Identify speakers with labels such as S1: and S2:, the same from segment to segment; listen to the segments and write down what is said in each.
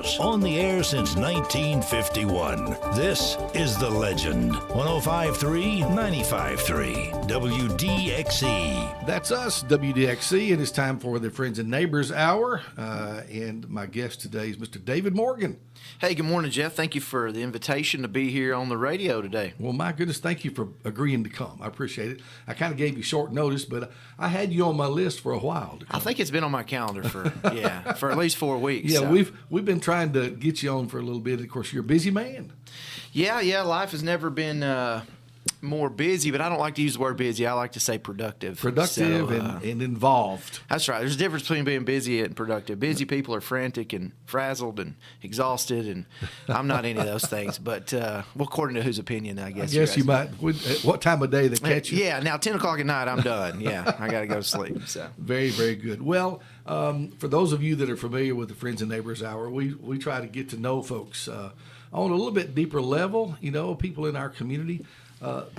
S1: shows, on the air since 1951. This is The Legend. 105.3, 95.3, WDXE.
S2: That's us, WDXE, and it's time for the Friends and Neighbors Hour. And my guest today is Mr. David Morgan.
S3: Hey, good morning, Jeff. Thank you for the invitation to be here on the radio today.
S2: Well, my goodness, thank you for agreeing to come. I appreciate it. I kind of gave you short notice, but I had you on my list for a while.
S3: I think it's been on my calendar for for at least 4 weeks.
S2: Yeah,
S3: so.
S2: we've been trying to get you on for a little bit. Of course, you're a busy man.
S3: Yeah. Life has never been more busy, but I don't like to use the word busy. I like to say productive.
S2: Productive and involved.
S3: That's right. There's a difference between being busy and productive. Busy people are frantic and frazzled and exhausted, and I'm not any of those things. But well, according to whose opinion, I guess.
S2: I guess you might. What time of day they catch you?
S3: Yeah, now 10 o'clock at night, I'm done. Yeah, I got to go to sleep. So
S2: Very, very good. Well, for those of you that are familiar with the Friends and Neighbors Hour, we try to get to know folks on a little bit deeper level, people in our community.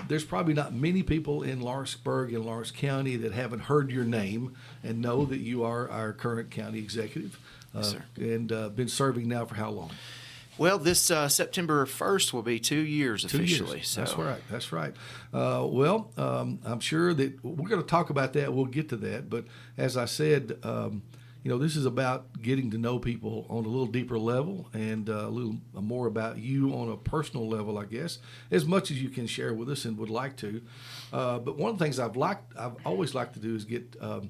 S2: There's probably not many people in Lawrenceburg and Lawrence County that haven't heard your name and know that you are our current county executive.
S3: Yes, sir.
S2: And been serving now for how long?
S3: Well, this September 1st will be 2 years officially.
S2: 2 years.
S3: So.
S2: That's right. I'm sure that we're going to talk about that. We'll get to that. But as I said, this is about getting to know people on a little deeper level and a little more about you on a personal level, I guess, as much as you can share with us and would like to. But one of the things I've always liked to do is get a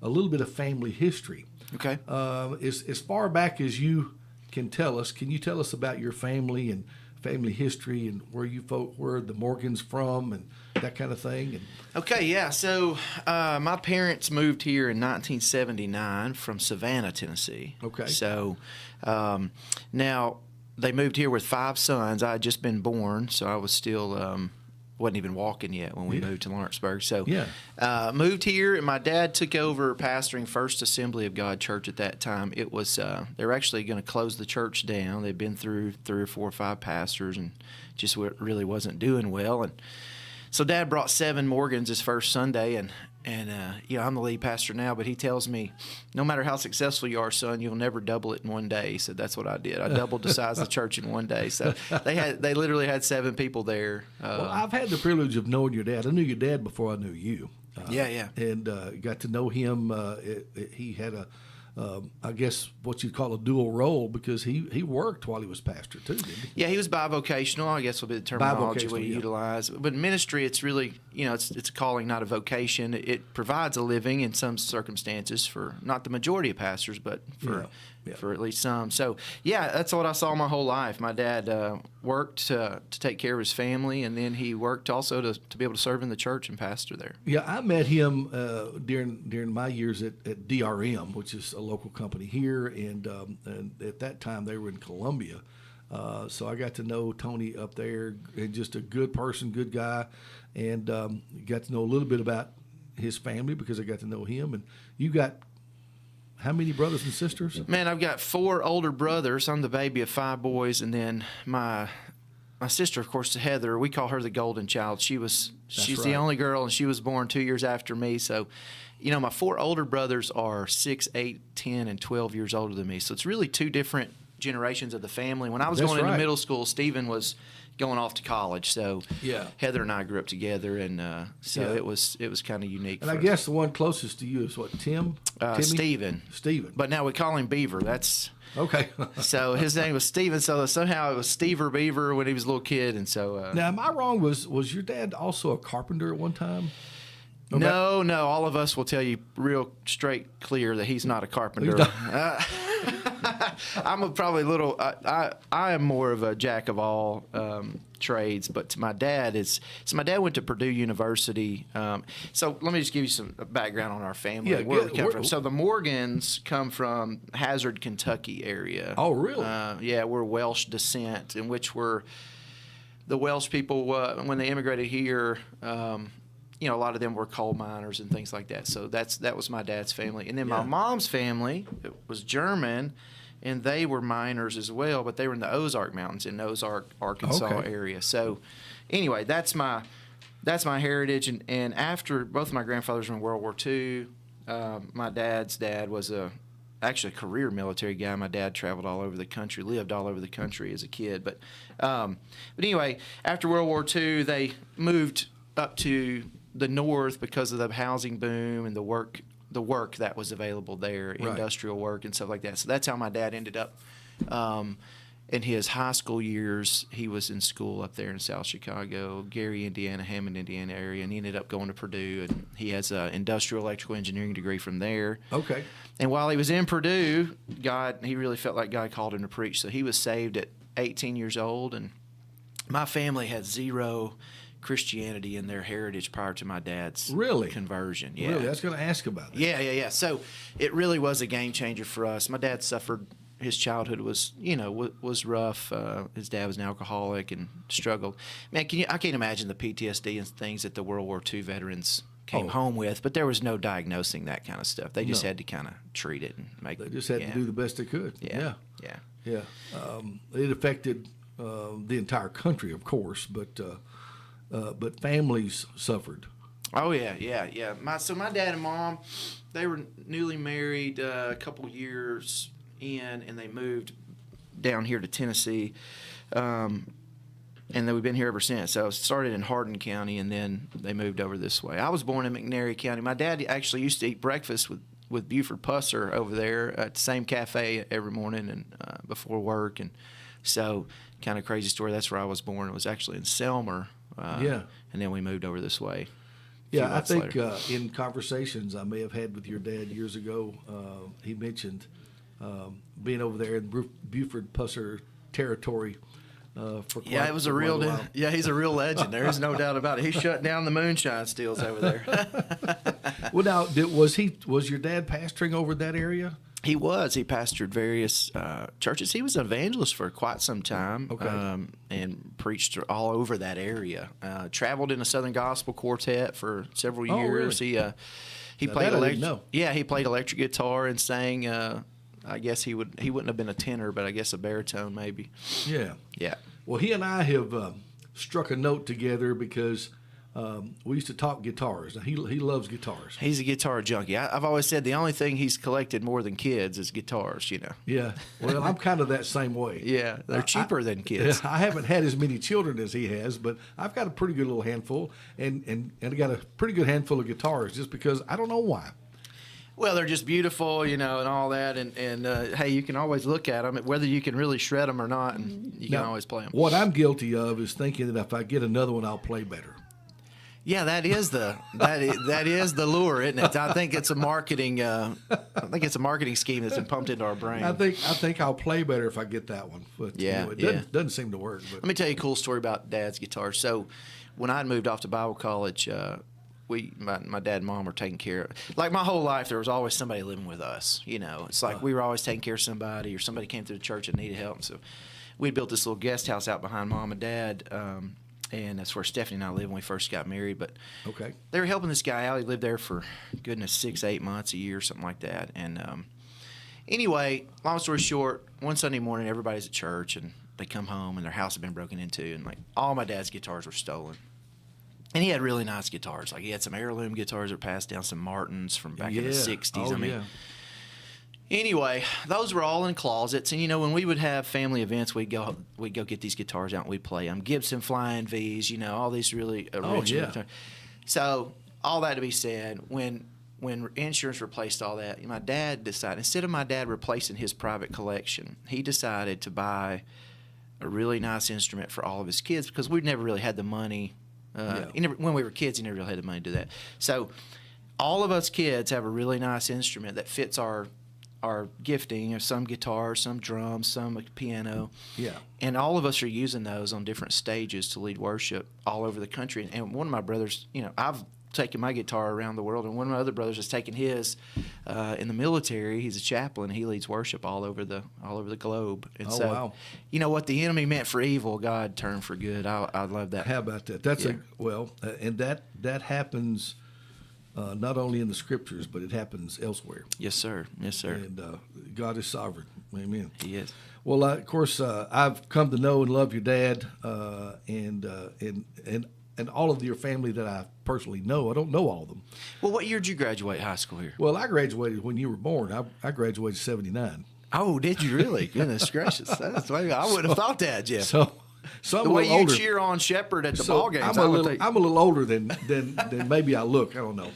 S2: little bit of family history.
S3: Okay.
S2: As far back as you can tell us, can you tell us about your family and family history and where the Morgans from and that kind of thing?
S3: Okay, yeah. So my parents moved here in 1979 from Savannah, Tennessee.
S2: Okay.
S3: So now they moved here with 5 sons. I had just been born, so I was still wasn't even walking yet when we moved to Lawrenceburg. So moved here, and my dad took over pastoring First Assembly of God Church at that time. It was they were actually going to close the church down. They'd been through 3 or 4 or 5 pastors and just really wasn't doing well. And so Dad brought 7 Morgans his first Sunday, and I'm the lead pastor now, but he tells me, no matter how successful you are, son, you'll never double it in one day. He said, that's what I did. I doubled the size of the church in one day. So they literally had 7 people there.
S2: Well, I've had the privilege of knowing your dad. I knew your dad before I knew you.
S3: Yeah.
S2: And got to know him. He had I guess what you'd call a dual role because he worked while he was pastor too, didn't he?
S3: Yeah, he was bivocational, I guess would be the terminology we utilize. But ministry, it's really, it's a calling, not a vocation. It provides a living in some circumstances for not the majority of pastors, but for at least some. So, yeah, that's what I saw my whole life. My dad worked to take care of his family, and then he worked also to be able to serve in the church and pastor there.
S2: Yeah, I met him during my years at DRM, which is a local company here, and at that time they were in Columbia. So I got to know Tony up there, and just a good person, good guy, and got to know a little bit about his family because I got to know him. And you got how many brothers and sisters?
S3: Man, I've got 4 older brothers. I'm the baby of 5 boys, and then my sister, of course, Heather. We call her the golden child. She's the only girl, and she was born 2 years after me. So, my 4 older brothers are 6, 8, 10, and 12 years older than me. So it's really 2 different generations of the family. When I was going into middle school, Stephen was going off to college. So Heather and I grew up together, and it was kind of unique.
S2: And I guess the one closest to you is what, Tim?
S3: Stephen.
S2: But
S3: now we call him Beaver. That's
S2: okay. So
S3: his name was Stephen. So somehow it was Steve or Beaver when he was a little kid, and so.
S2: Now, am I wrong? Was your dad also a carpenter at one time?
S3: No. All of us will tell you real straight, clear that he's not a carpenter. I'm probably a little. I am more of a jack of all trades, but my dad went to Purdue University. So let me just give you some background on our family.
S2: Yeah,
S3: where we come from. So the Morgans come from Hazard, Kentucky area.
S2: Oh, really?
S3: Yeah, we're Welsh descent, in which the Welsh people when they immigrated here. A lot of them were coal miners and things like that. So that was my dad's family. And then my mom's family was German, and they were miners as well, but they were in the Ozark Mountains in Ozark, Arkansas area. So anyway, that's my heritage. And after both of my grandfathers were in World War II, my dad's dad was a actually a career military guy. My dad traveled all over the country, lived all over the country as a kid. But anyway, after World War II, they moved up to the north because of the housing boom and the work that was available there, industrial work and stuff like that. So that's how my dad ended up. In his high school years, he was in school up there in South Chicago, Gary, Indiana, Hammond, Indiana area, and he ended up going to Purdue, and he has an industrial electrical engineering degree from there.
S2: Okay.
S3: And while he was in Purdue, he really felt like God called him to preach. So he was saved at 18 years old, and my family had zero Christianity in their heritage prior to my dad's conversion. Yeah.
S2: Really? I was going to ask about that.
S3: Yeah. So it really was a game changer for us. My dad suffered. His childhood was rough. His dad was an alcoholic and struggled. Man, I can't imagine the PTSD and things that the World War II veterans came home with, but there was no diagnosing that kind of stuff. They just had to kind of treat it and make it.
S2: They just had to do the best they could.
S3: Yeah.
S2: It affected the entire country, of course, but families suffered.
S3: Oh, yeah. My dad and mom, they were newly married a couple years in, and they moved down here to Tennessee, and then we've been here ever since. So I started in Hardin County, and then they moved over this way. I was born in McNairy County. My dad actually used to eat breakfast with Buford Pusser over there at the same cafe every morning and before work, and so kind of crazy story. That's where I was born. It was actually in Selmer, and then we moved over this way.
S2: Yeah, I think in conversations I may have had with your dad years ago, he mentioned being over there in Buford Pusser territory for quite
S3: it was a real
S2: while.
S3: Yeah, he's a real legend. There is no doubt about it. He shut down the moonshine stills over there.
S2: Well, now was your dad pastoring over that area?
S3: He was. He pastored various churches. He was an evangelist for quite some time, and preached all over that area. Traveled in a Southern Gospel Quartet for several years.
S2: Really?
S3: He played he played electric guitar and sang. I guess he wouldn't have been a tenor, but I guess a baritone maybe. Yeah.
S2: Well, he and I have struck a note together because we used to talk guitars. Now, he loves guitars.
S3: He's a guitar junkie. I've always said the only thing he's collected more than kids is guitars,
S2: Yeah. Well, I'm kind of that same way.
S3: Yeah, they're cheaper than kids.
S2: I haven't had as many children as he has, but I've got a pretty good little handful, and I got a pretty good handful of guitars just because I don't know why.
S3: Well, they're just beautiful, and all that, and hey, you can always look at them, whether you can really shred them or not, and you can always play them.
S2: What I'm guilty of is thinking that if I get another one, I'll play better.
S3: Yeah, that is the lure, isn't it? I think it's a marketing scheme that's been pumped into our brain.
S2: I think I'll play better if I get that one. But it doesn't seem to work. But.
S3: Let me tell you a cool story about Dad's guitar. So, when I moved off to Bible college, my dad and mom were taking care of. Like my whole life, there was always somebody living with us. It's like we were always taking care of somebody, or somebody came to the church and needed help. So, we built this little guest house out behind Mom and Dad. And that's where Stephanie and I lived when we first got married. But they were helping this guy out. He lived there for, 6-8 months, a year, something like that. And anyway, long story short, one Sunday morning, everybody's at church, and they come home, and their house had been broken into, and all my dad's guitars were stolen. And he had really nice guitars. He had some heirloom guitars that were passed down, some Martins from back in the 60s. Anyway, those were all in closets, and when we would have family events, we'd go get these guitars out and we'd play them. Gibson Flying V's, all these really original guitars. So all that to be said, when insurance replaced all that, my dad decided, instead of my dad replacing his private collection, he decided to buy a really nice instrument for all of his kids because we'd never really had the money. When we were kids, he never really had the money to do that. So all of us kids have a really nice instrument that fits our gifting, some guitars, some drums, some piano.
S2: Yeah.
S3: And all of us are using those on different stages to lead worship all over the country. And one of my brothers, I've taken my guitar around the world, and one of my other brothers has taken his in the military. He's a chaplain. He leads worship all over the globe. And
S2: wow.
S3: What the enemy meant for evil, God turned for good. I love that.
S2: How about that? That's and that happens not only in the scriptures, but it happens elsewhere.
S3: Yes, sir. Yes, sir.
S2: And God is sovereign. Amen.
S3: He is.
S2: Well, of course, I've come to know and love your dad, and and all of your family that I personally know. I don't know all of them.
S3: Well, what year did you graduate high school here?
S2: Well, I graduated when you were born. I graduated '79.
S3: Oh, did you really? Goodness gracious. I wouldn't have thought that, Jeff.
S2: So I'm
S3: the
S2: a
S3: way
S2: little
S3: you
S2: older.
S3: cheer on Shepherd at the
S2: So
S3: ball games,
S2: I'm a little older than maybe I look. I don't know.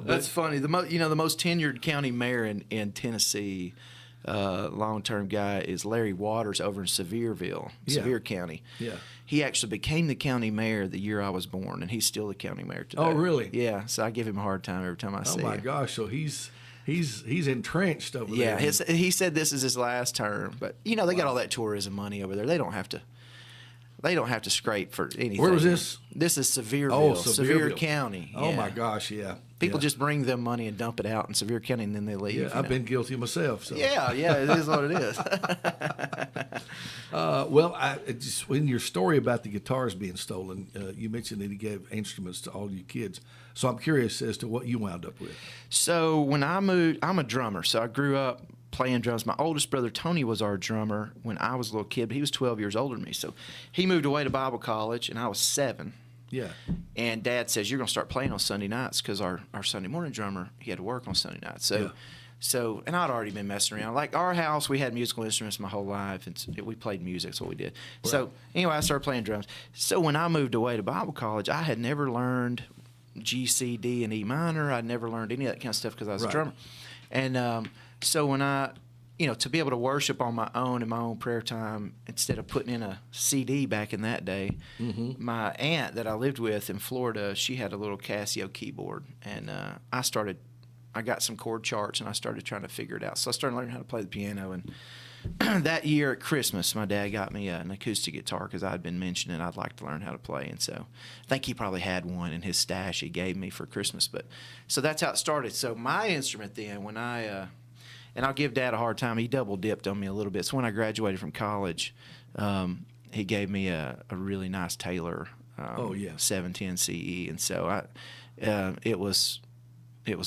S3: That's funny. The most tenured county mayor in Tennessee, long-term guy, is Larry Waters over in Sevier County.
S2: Yeah.
S3: He actually became the county mayor the year I was born, and he's still the county mayor today.
S2: Oh, really?
S3: Yeah. So I give him a hard time every time I see him.
S2: Oh my gosh! So he's entrenched over there.
S3: Yeah. He said this is his last term, but they got all that tourism money over there. They don't have to scrape for anything.
S2: Where was this?
S3: This is Sevierville,
S2: Oh,
S3: Sevier County.
S2: Oh
S3: yeah.
S2: my gosh! Yeah.
S3: People
S2: Yeah.
S3: just bring them money and dump it out in Sevier County, and then they leave.
S2: Yeah, I've been guilty myself. So.
S3: Yeah, it is what it is.
S2: Well, in your story about the guitars being stolen, you mentioned that he gave instruments to all you kids. So I'm curious as to what you wound up with.
S3: So when I moved, I'm a drummer, so I grew up playing drums. My oldest brother, Tony, was our drummer when I was a little kid, but he was 12 years older than me. So he moved away to Bible college, and I was 7.
S2: Yeah.
S3: And Dad says, you're going to start playing on Sunday nights because our Sunday morning drummer, he had to work on Sunday nights. So, and I'd already been messing around. Like our house, we had musical instruments my whole life, and we played music. That's what we did. Right. So anyway, I started playing drums. So when I moved away to Bible college, I had never learned G, C, D, and E minor. I'd never learned any of that kind of stuff because I was a drummer. And so when to be able to worship on my own in my own prayer time instead of putting in a CD back in that day, my aunt that I lived with in Florida, she had a little Casio keyboard, and I got some chord charts, and I started trying to figure it out. So I started learning how to play the piano, and that year at Christmas, my dad got me an acoustic guitar because I had been mentioning I'd like to learn how to play, and so I think he probably had one in his stash he gave me for Christmas. But so that's how it started. So my instrument then, when and I'll give Dad a hard time. He double dipped on me a little bit. So when I graduated from college, he gave me a really nice Taylor 710 CE, and so it was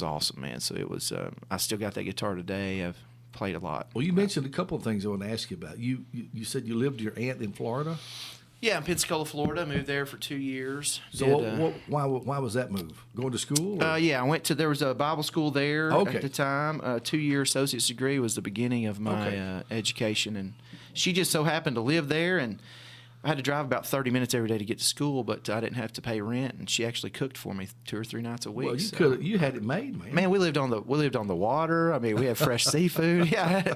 S3: awesome, man. So it was. I still got that guitar today. I've played a lot.
S2: Well, you mentioned a couple of things I want to ask you about. You said you lived with your aunt in Florida.
S3: Yeah, in Pensacola, Florida. Moved there for 2 years.
S2: So why was that move? Going to school?
S3: Yeah, there was a Bible school there at the time. 2-year associate's degree was the beginning of my education. And she just so happened to live there, and I had to drive about 30 minutes every day to get to school, but I didn't have to pay rent, and she actually cooked for me 2 or 3 nights a week.
S2: Well, you had it made, man.
S3: Man, we lived on the water. I mean, we had fresh seafood. Yeah,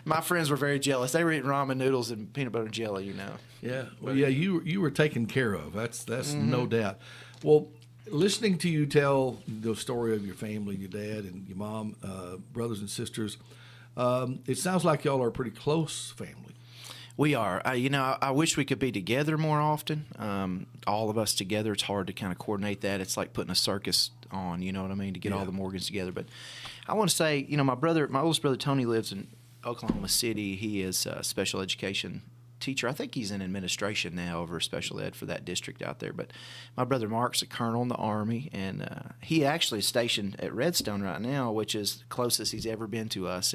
S3: my friends were very jealous. They were eating ramen noodles and peanut butter and jelly,
S2: Yeah, well, yeah, you were taken care of. That's no doubt. Well, listening to you tell the story of your family, your dad and your mom, brothers and sisters, it sounds like y'all are a pretty close family.
S3: We are. I wish we could be together more often. All of us together. It's hard to kind of coordinate that. It's like putting a circus on, you know what I mean, to get all the Morgans together. But I want to say, my oldest brother Tony lives in Oklahoma City. He is a special education teacher. I think he's in administration now over special ed for that district out there. But my brother Mark's a colonel in the Army, and he actually is stationed at Redstone right now, which is the closest he's ever been to us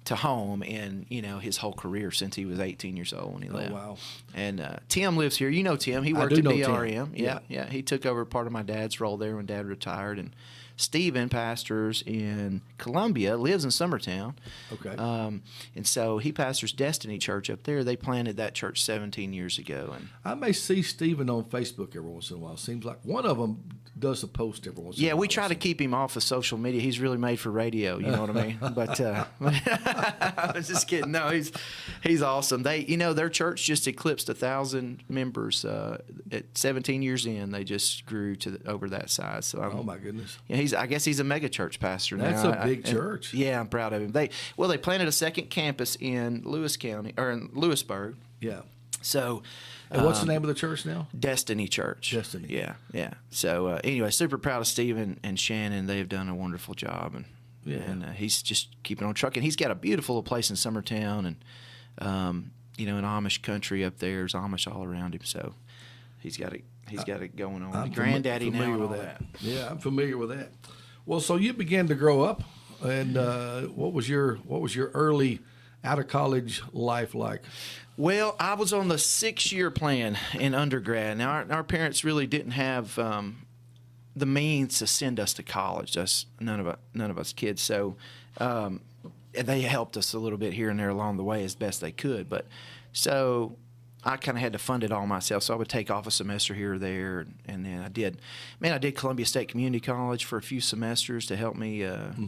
S3: to home in his whole career since he was 18 years old when he left.
S2: Oh, wow.
S3: And Tim lives here. You know Tim. He worked at BRM. Yeah. He took over part of my dad's role there when Dad retired. And Stephen pastors in Columbia, lives in Summertown.
S2: Okay.
S3: And so he pastors Destiny Church up there. They planted that church 17 years ago. And
S2: I may see Stephen on Facebook every once in a while. Seems like one of them does a post every once in a while.
S3: Yeah, we try to keep him off of social media. He's really made for radio, you know what I mean? But I was just kidding. No, he's awesome. They, their church just eclipsed 1,000 members. At 17 years in, they just grew to over that size. So
S2: oh my goodness.
S3: Yeah, I guess he's a mega church pastor now.
S2: That's a big church.
S3: Yeah, I'm proud of him. They planted a second campus in Lewis County or in Lewisburg.
S2: Yeah.
S3: So.
S2: And what's the name of the church now?
S3: Destiny Church.
S2: Destiny.
S3: Yeah. So anyway, super proud of Stephen and Shannon. They've done a wonderful job, and he's just keeping on trucking. He's got a beautiful place in Summertown, and in Amish country up there. There's Amish all around him, so he's got it going on.
S2: I'm
S3: Granddaddy
S2: familiar
S3: now
S2: with that. Yeah, I'm familiar with that. Well, so you began to grow up, and what was your early out of college life like?
S3: Well, I was on the 6-year plan in undergrad. Now, our parents really didn't have the means to send us to college. Us none of us kids. So they helped us a little bit here and there along the way as best they could. But so I kind of had to fund it all myself. So I would take off a semester here or there, and then I did Columbia State Community College for a few semesters to help me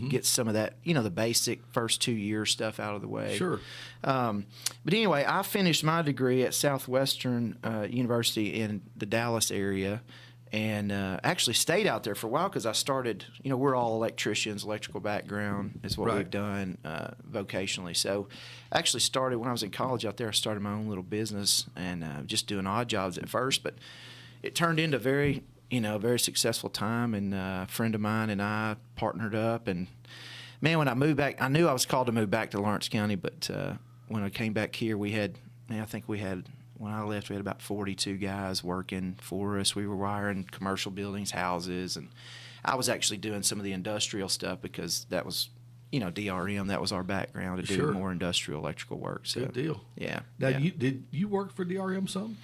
S3: get some of that, the basic first 2-year stuff out of the way.
S2: Sure.
S3: But anyway, I finished my degree at Southwestern University in the Dallas area, and actually stayed out there for a while because I started, we're all electricians, electrical background is what we've done vocationally. So I actually started when I was in college out there. I started my own little business and just doing odd jobs at first, but it turned into very successful time. And a friend of mine and I partnered up. And man, when I moved back, I knew I was called to move back to Lawrence County, but when I came back here, when I left, we had about 42 guys working for us. We were wiring commercial buildings, houses, and I was actually doing some of the industrial stuff because that was, DRM. That was our background to do more industrial electrical work. So,
S2: good deal.
S3: Yeah.
S2: Now, did you work for DRM some?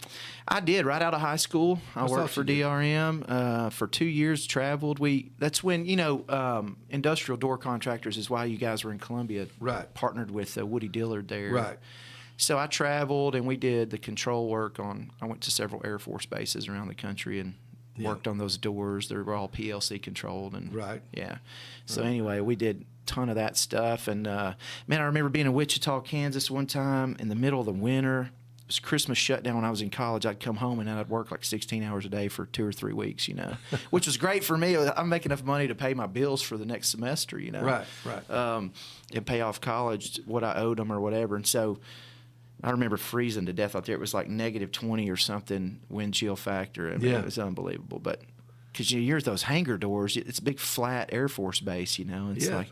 S3: I did. Right out of high school, I worked for DRM for 2 years. Traveled. That's when industrial door contractors is why you guys were in Columbia.
S2: Right.
S3: Partnered with Woody Dillard there.
S2: Right.
S3: So I traveled, and we did the control work I went to several Air Force bases around the country and worked on those doors. They were all PLC controlled. And yeah. So anyway, we did a ton of that stuff. And, man, I remember being in Wichita, Kansas one time in the middle of the winter. It was Christmas shutdown when I was in college. I'd come home, and I'd work like 16 hours a day for 2 or 3 weeks, which was great for me. I'm making enough money to pay my bills for the next semester,
S2: Right.
S3: And pay off college what I owed them or whatever. And so I remember freezing to death out there. It was like -20 or something wind chill factor. I mean, it was unbelievable. But because you're at those hangar doors, it's a big flat Air Force base, It's like,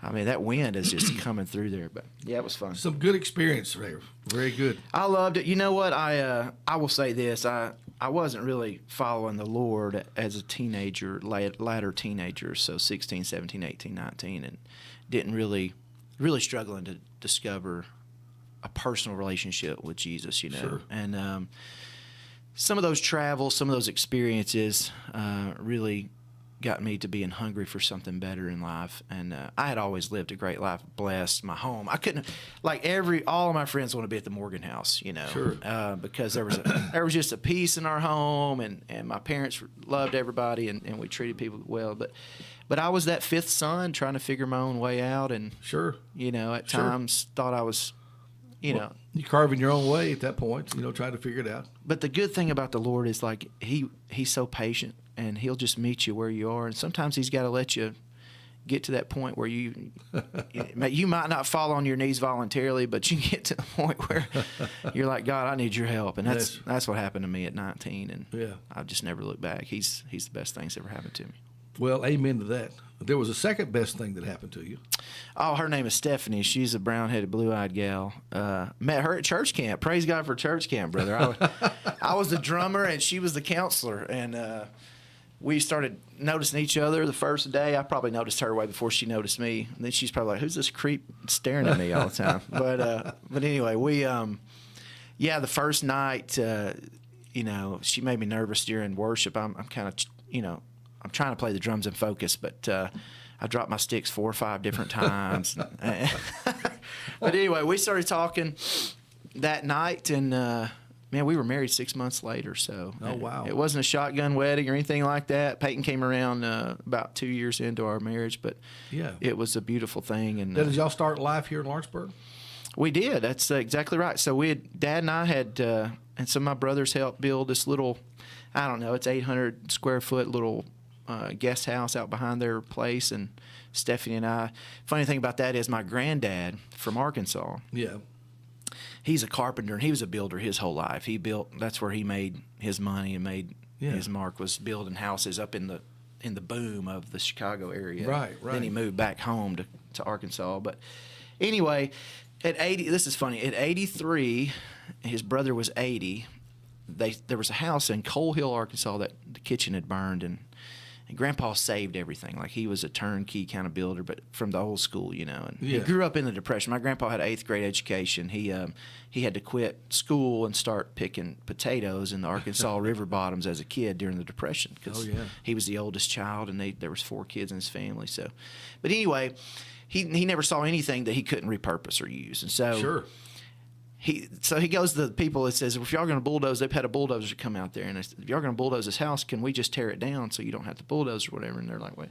S3: that wind is just coming through there. But yeah, it was fun.
S2: Some good experience there. Very good.
S3: I loved it. You know what? I will say this. I wasn't really following the Lord as a teenager, latter teenager, so 16, 17, 18, 19, and didn't really struggling to discover a personal relationship with Jesus,
S2: Sure.
S3: And some of those travels, some of those experiences really got me to being hungry for something better in life. And I had always lived a great life, blessed my home. I couldn't, all of my friends want to be at the Morgan House,
S2: Sure.
S3: Because there was just a peace in our home, and my parents loved everybody, and we treated people well. But I was that fifth son trying to figure my own way out, and
S2: sure,
S3: at times thought I was. You're
S2: carving your own way at that point, trying to figure it out.
S3: But the good thing about the Lord is he's so patient, and he'll just meet you where you are. And sometimes he's got to let you get to that point where you might not fall on your knees voluntarily, but you get to the point where you're like, God, I need your help. And that's what happened to me at 19. And I've just never looked back. He's the best thing that's ever happened to me.
S2: Well, amen to that. There was a second best thing that happened to you.
S3: Oh, her name is Stephanie. She's a brown-headed, blue-eyed gal. Met her at church camp. Praise God for church camp, brother. I was the drummer, and she was the counselor. And we started noticing each other the first day. I probably noticed her way before she noticed me. And then she's probably like, who's this creep staring at me all the time? But anyway, the first night, she made me nervous during worship. I'm kind of, I'm trying to play the drums and focus, but I dropped my sticks 4 or 5 different times. But anyway, we started talking that night, and man, we were married 6 months later. So
S2: oh wow,
S3: it wasn't a shotgun wedding or anything like that. Peyton came around about 2 years into our marriage, but it was a beautiful thing. And
S2: did y'all start life here in Lawrenceburg?
S3: We did. That's exactly right. So Dad and I had, and some of my brothers helped build this little, I don't know, it's 800 square foot little guest house out behind their place. And Stephanie and I, funny thing about that is my granddad from Arkansas.
S2: Yeah.
S3: He's a carpenter, and he was a builder his whole life. That's where he made his money and made his mark, was building houses up in the boom of the Chicago area.
S2: Right.
S3: Then he moved back home to Arkansas. But anyway, this is funny. At 83, his brother was 80. There was a house in Coal Hill, Arkansas, that the kitchen had burned, and And Grandpa saved everything. Like, he was a turnkey kind of builder, but from the old school, you know. And he grew up in the Depression. My grandpa had an 8th grade education. He had to quit school and start picking potatoes in the Arkansas river bottoms as a kid during the Depression, because he was the oldest child, and there was 4 kids in his family. So, but anyway, he never saw anything that he couldn't repurpose or use, and so he goes to the people and says, well, if y'all going to bulldoze, they've had a bulldozer come out there, and they said, if y'all going to bulldoze this house, can we just tear it down so you don't have to bulldoze or whatever? And they're like, wait.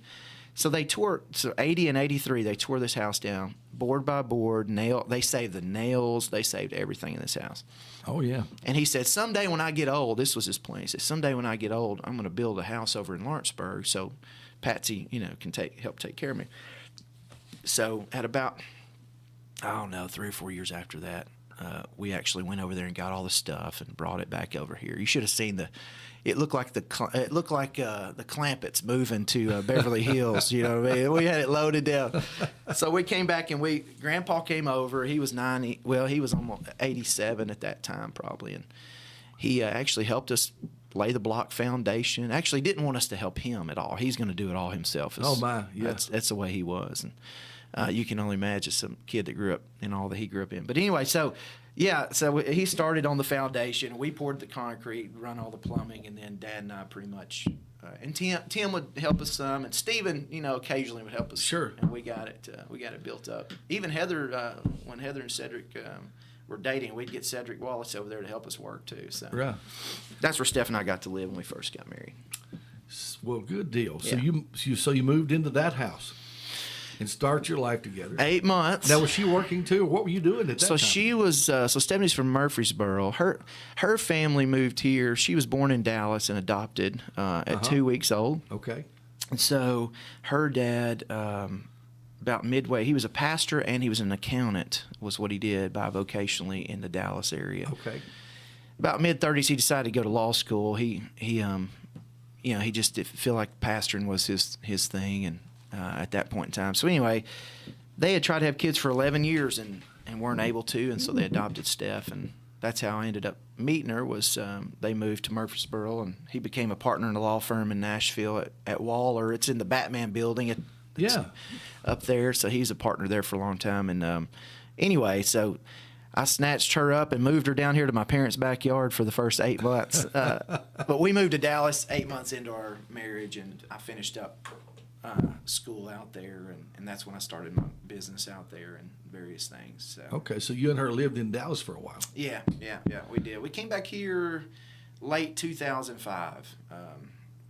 S3: So they tore, so 80 and 83, they tore this house down, board by board, they saved the nails, they saved everything in this house.
S2: Oh, yeah.
S3: And he said, someday when I get old, this was his plan, he said, someday when I get old, I'm going to build a house over in Lawrenceburg so Patsy, you know, can help take care of me. So at about, I don't know, 3 or 4 years after that, we actually went over there and got all the stuff and brought it back over here. You should have seen it looked like the Clampetts moving to Beverly Hills. You know what I mean? We had it loaded down. So we came back, and Grandpa came over. He was 90. Well, he was almost 87 at that time probably, and he actually helped us lay the block foundation. Actually, didn't want us to help him at all. He's going to do it all himself.
S2: Oh my, yeah.
S3: That's the way he was, and you can only imagine some kid that grew up in all that he grew up in. But anyway, so he started on the foundation. We poured the concrete, run all the plumbing, and then Dad and I pretty much, and Tim would help us some, and Stephen, you know, occasionally would help us.
S2: Sure.
S3: And we got it built up. Even Heather, when Heather and Cedric were dating, we'd get Cedric Wallace over there to help us work too. So that's where Steph and I got to live when we first got married.
S2: Well, good deal. So
S3: Yeah.
S2: you moved into that house and start your life together.
S3: 8 months.
S2: Now, was she working too? Or what were you doing at that time?
S3: She was. So Stephanie's from Murfreesboro. Her family moved here. She was born in Dallas and adopted at 2 weeks old.
S2: Okay.
S3: And so her dad, about midway, he was a pastor and he was an accountant, was what he did bivocationally in the Dallas area.
S2: Okay.
S3: About mid-30s, he decided to go to law school. He just didn't feel like pastoring was his thing, and at that point in time. So anyway, they had tried to have kids for 11 years and weren't able to, and so they adopted Steph, and that's how I ended up meeting her. Was they moved to Murfreesboro, and he became a partner in a law firm in Nashville at Waller. It's in the Batman building up there, so he's a partner there for a long time. And anyway, so I snatched her up and moved her down here to my parents' backyard for the first 8 months. But we moved to Dallas 8 months into our marriage, and I finished up school out there, and that's when I started my business out there and various things. So.
S2: Okay, so you and her lived in Dallas for a while.
S3: Yeah, we did. We came back here late 2005.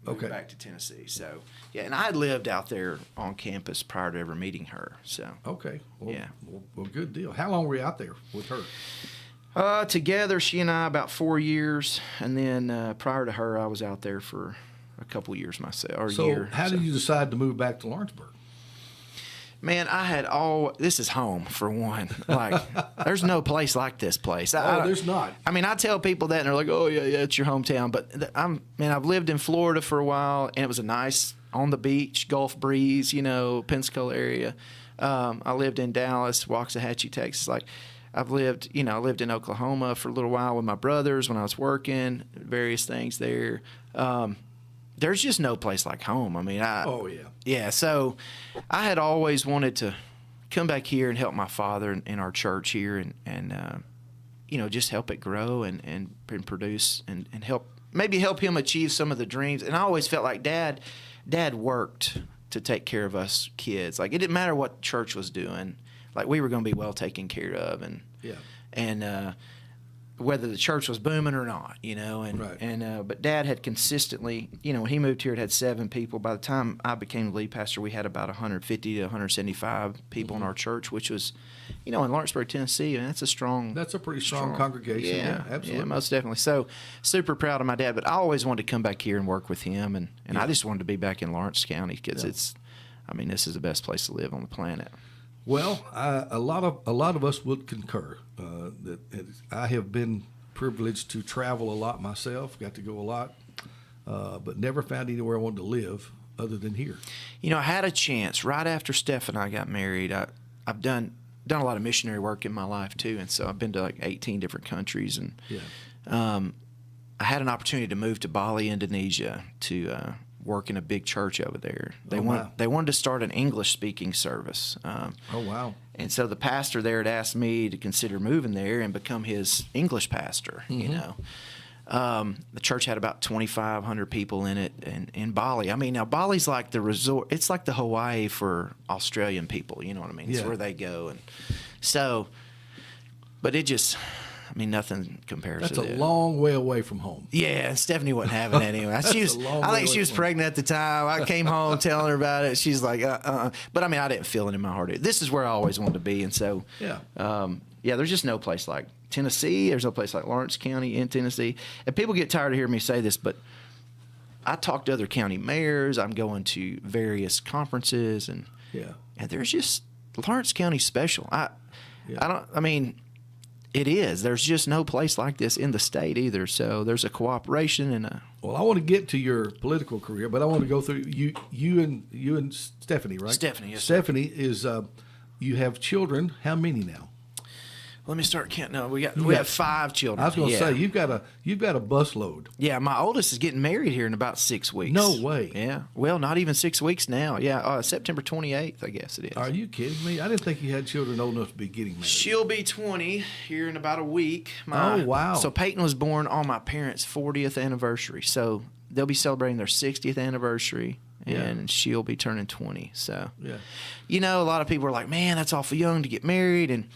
S3: Moved back to Tennessee. So, yeah, and I had lived out there on campus prior to ever meeting her. So.
S2: Okay. Well,
S3: yeah.
S2: Well, good deal. How long were you out there with her?
S3: Together, she and I, about 4 years, and then prior to her, I was out there for a couple years myself, or a year.
S2: So how did you decide to move back to Lawrenceburg?
S3: Man, this is home, for one. Like, there's no place like this place.
S2: There's not.
S3: I mean, I tell people that, and they're like, oh, yeah, it's your hometown. But I've lived in Florida for a while, and it was a nice, on the beach, Gulf breeze, Pensacola area. I lived in Dallas, Waxahachie, Texas. Like, I lived in Oklahoma for a little while with my brothers when I was working, various things there. There's just no place like home. I mean, yeah. So I had always wanted to come back here and help my father in our church here, and just help it grow and produce and help him achieve some of the dreams. And I always felt like Dad worked to take care of us kids. Like, it didn't matter what church was doing. Like, we were going to be well taken care of, and whether the church was booming or not, but Dad had consistently, when he moved here, it had 7 people. By the time I became the lead pastor, we had about 150 to 175 people in our church, which was, in Lawrenceburg, Tennessee, and that's a pretty strong congregation. Yeah, absolutely. Yeah, most definitely. So super proud of my dad, but I always wanted to come back here and work with him, and I just wanted to be back in Lawrence County because this is the best place to live on the planet.
S2: Well, a lot of us would concur that I have been privileged to travel a lot myself, got to go a lot, but never found anywhere I wanted to live other than here.
S3: I had a chance right after Steph and I got married. I've done a lot of missionary work in my life too, and so I've been to like 18 different countries, and I had an opportunity to move to Bali, Indonesia, to work in a big church over there. They
S2: wow.
S3: they wanted to start an English speaking service.
S2: Oh wow!
S3: And so the pastor there had asked me to consider moving there and become his English pastor. You know, the church had about 2,500 people in it, and in Bali. I mean, now Bali's like the resort. It's like the Hawaii for Australian people. You know what I mean? It's where they go, and so. But it just. I mean, nothing compares
S2: That's
S3: to
S2: a
S3: that.
S2: long way away from home.
S3: Yeah, Stephanie wasn't having it anyway. I think she was pregnant at the time. I came home telling her about it. She's like, But I mean, I didn't feel it in my heart. This is where I always wanted to be. And so, there's just no place like Tennessee. There's no place like Lawrence County in Tennessee. And people get tired of hearing me say this, but I talk to other county mayors. I'm going to various conferences, and there's just Lawrence County special. It is. There's just no place like this in the state either. So there's a cooperation and a.
S2: Well, I want to get to your political career, but I want to go through you and Stephanie, right?
S3: Stephanie, yes.
S2: Stephanie is. You have children. How many now?
S3: Let me start counting. No, we have 5 children.
S2: I was going to say you've got a busload.
S3: Yeah, my oldest is getting married here in about 6 weeks.
S2: No way.
S3: Yeah, well, not even 6 weeks now. Yeah, September 28th, I guess it is.
S2: Are you kidding me? I didn't think you had children old enough to be getting married.
S3: She'll be 20 here in about a week.
S2: Oh wow!
S3: So Peyton was born on my parents' 40th anniversary. So they'll be celebrating their 60th anniversary. And she'll be turning 20. So, a lot of people are like, man, that's awful young to get married. And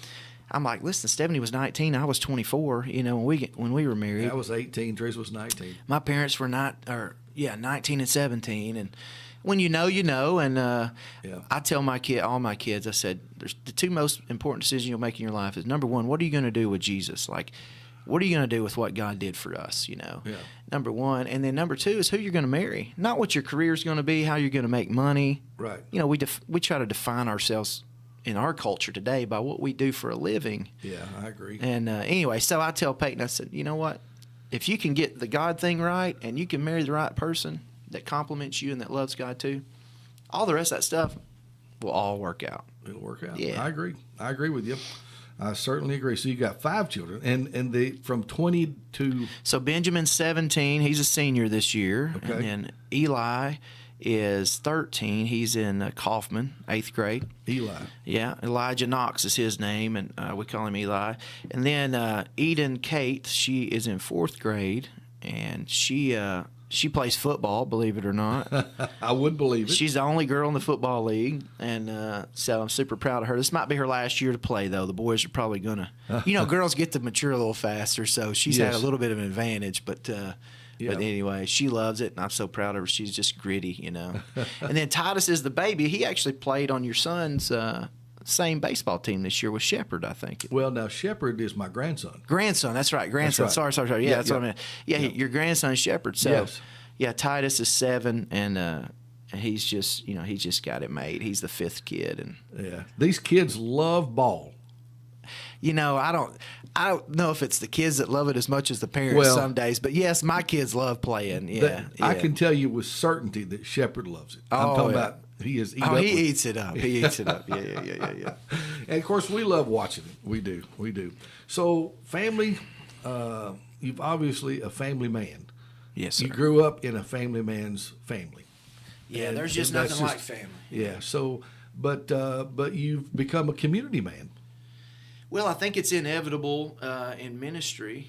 S3: I'm like, listen, Stephanie was 19. I was 24, when we were married.
S2: I was 18. Trace was 19.
S3: My parents were 19 and 17. And when you know. And I tell all my kids, I said, there's the 2 most important decisions you'll make in your life is, number 1, what are you going to do with Jesus? Like, what are you going to do with what God did for us, Number 1. And then number 2 is who you're going to marry. Not what your career is going to be, how you're going to make money.
S2: Right.
S3: We try to define ourselves in our culture today by what we do for a living.
S2: Yeah, I agree.
S3: And anyway, so I tell Peyton, I said, you know what? If you can get the God thing right and you can marry the right person that compliments you and that loves God too, all the rest of that stuff will all work out.
S2: It'll work out.
S3: Yeah.
S2: I agree with you. I certainly agree. So you got 5 children, and they from 20 to.
S3: So Benjamin's 17. He's a senior this year.
S2: Okay.
S3: And then Eli is 13. He's in Kaufman, 8th grade.
S2: Eli.
S3: Yeah, Elijah Knox is his name, and we call him Eli. And then Eden Kate, she is in 4th grade, and she plays football, believe it or not.
S2: I would believe it.
S3: She's the only girl in the football league, and so I'm super proud of her. This might be her last year to play, though. The boys are probably going to, girls get to mature a little faster, so she's had a little bit of an advantage, but anyway, she loves it, and I'm so proud of her. She's just gritty, And then Titus is the baby. He actually played on your son's same baseball team this year with Shepard, I think.
S2: Well, now Shepard is my grandson.
S3: Grandson, that's right. Grandson.
S2: That's right.
S3: Sorry. Yeah, that's what I meant. Yeah, your grandson is Shepard. So, Titus is 7, and he's just, he's just got it made. He's the 5th kid, and
S2: these kids love ball.
S3: I don't know if it's the kids that love it as much as the parents some days, but yes, my kids love playing. Yeah,
S2: I can tell you with certainty that Shepard loves it. I'm talking about he is.
S3: He eats it up. He eats it up. Yeah.
S2: And of course, we love watching it. We do. So, family. You've obviously a family man.
S3: Yes, sir.
S2: You grew up in a family man's family.
S3: Yeah, there's just nothing like family.
S2: Yeah. So, but you've become a community man.
S3: Well, I think it's inevitable in ministry,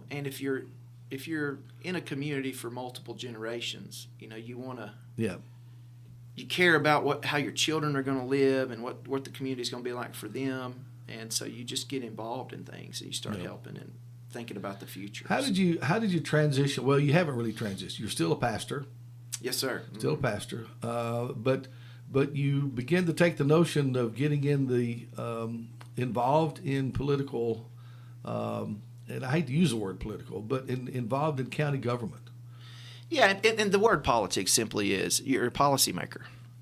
S3: and if you're in a community for multiple generations, you want to.
S2: Yeah.
S3: You care about how your children are going to live and what the community is going to be like for them, and so you just get involved in things and you start helping and thinking about the future.
S2: How did you transition? Well, you haven't really transitioned. You're still a pastor.
S3: Yes, sir.
S2: Still a pastor, but you begin to take the notion of getting in the involved in political, and I hate to use the word political, but involved in county government.
S3: Yeah, and the word politics simply is you're a policymaker.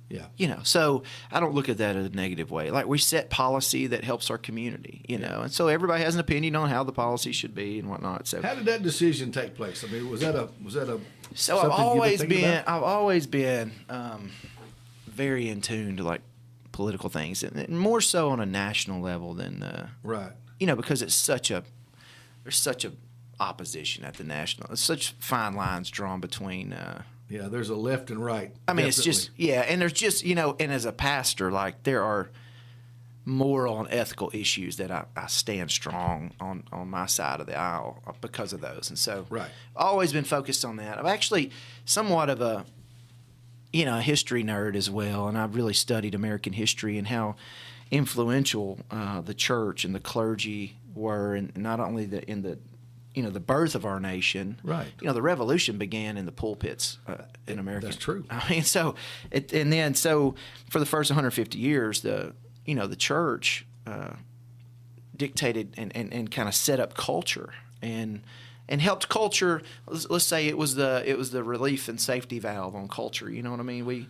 S2: Yeah.
S3: So I don't look at that in a negative way. Like, we set policy that helps our community, and so everybody has an opinion on how the policy should be and whatnot. So
S2: how did that decision take place? I mean, was that a
S3: So I've always been very in tune to like political things, and more so on a national level than
S2: right.
S3: Because there's such a opposition at the national. There's such fine lines drawn between
S2: Yeah, there's a left and right.
S3: I mean,
S2: definitely.
S3: it's just, yeah, and there's just, and as a pastor, like, there are moral and ethical issues that I stand strong on my side of the aisle because of those. And so
S2: Right.
S3: I've always been focused on that. I'm actually somewhat of a history nerd as well, and I've really studied American history and how influential the church and the clergy were, and not only the birth of our nation.
S2: Right.
S3: The revolution began in the pulpits in America.
S2: That's true.
S3: I mean, so for the first 150 years, the church dictated and kind of set up culture and helped culture. Let's say it was the relief and safety valve on culture. You know what I mean?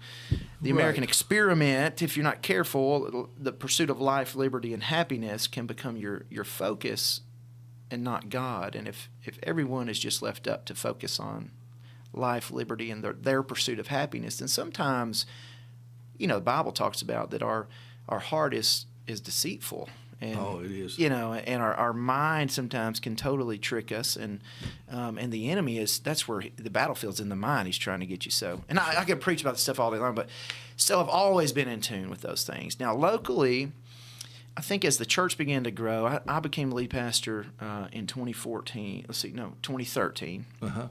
S3: The American experiment, if you're not careful, the pursuit of life, liberty, and happiness can become your focus and not God. And if everyone is just left up to focus on life, liberty, and their pursuit of happiness, then sometimes, the Bible talks about that our heart is deceitful. And,
S2: it is.
S3: And our mind sometimes can totally trick us, and the enemy that's where the battlefield's in the mind. He's trying to get you so. And I can preach about this stuff all day long, but so I've always been in tune with those things. Now, locally, I think as the church began to grow, I became lead pastor in 2013.
S2: Uh-huh.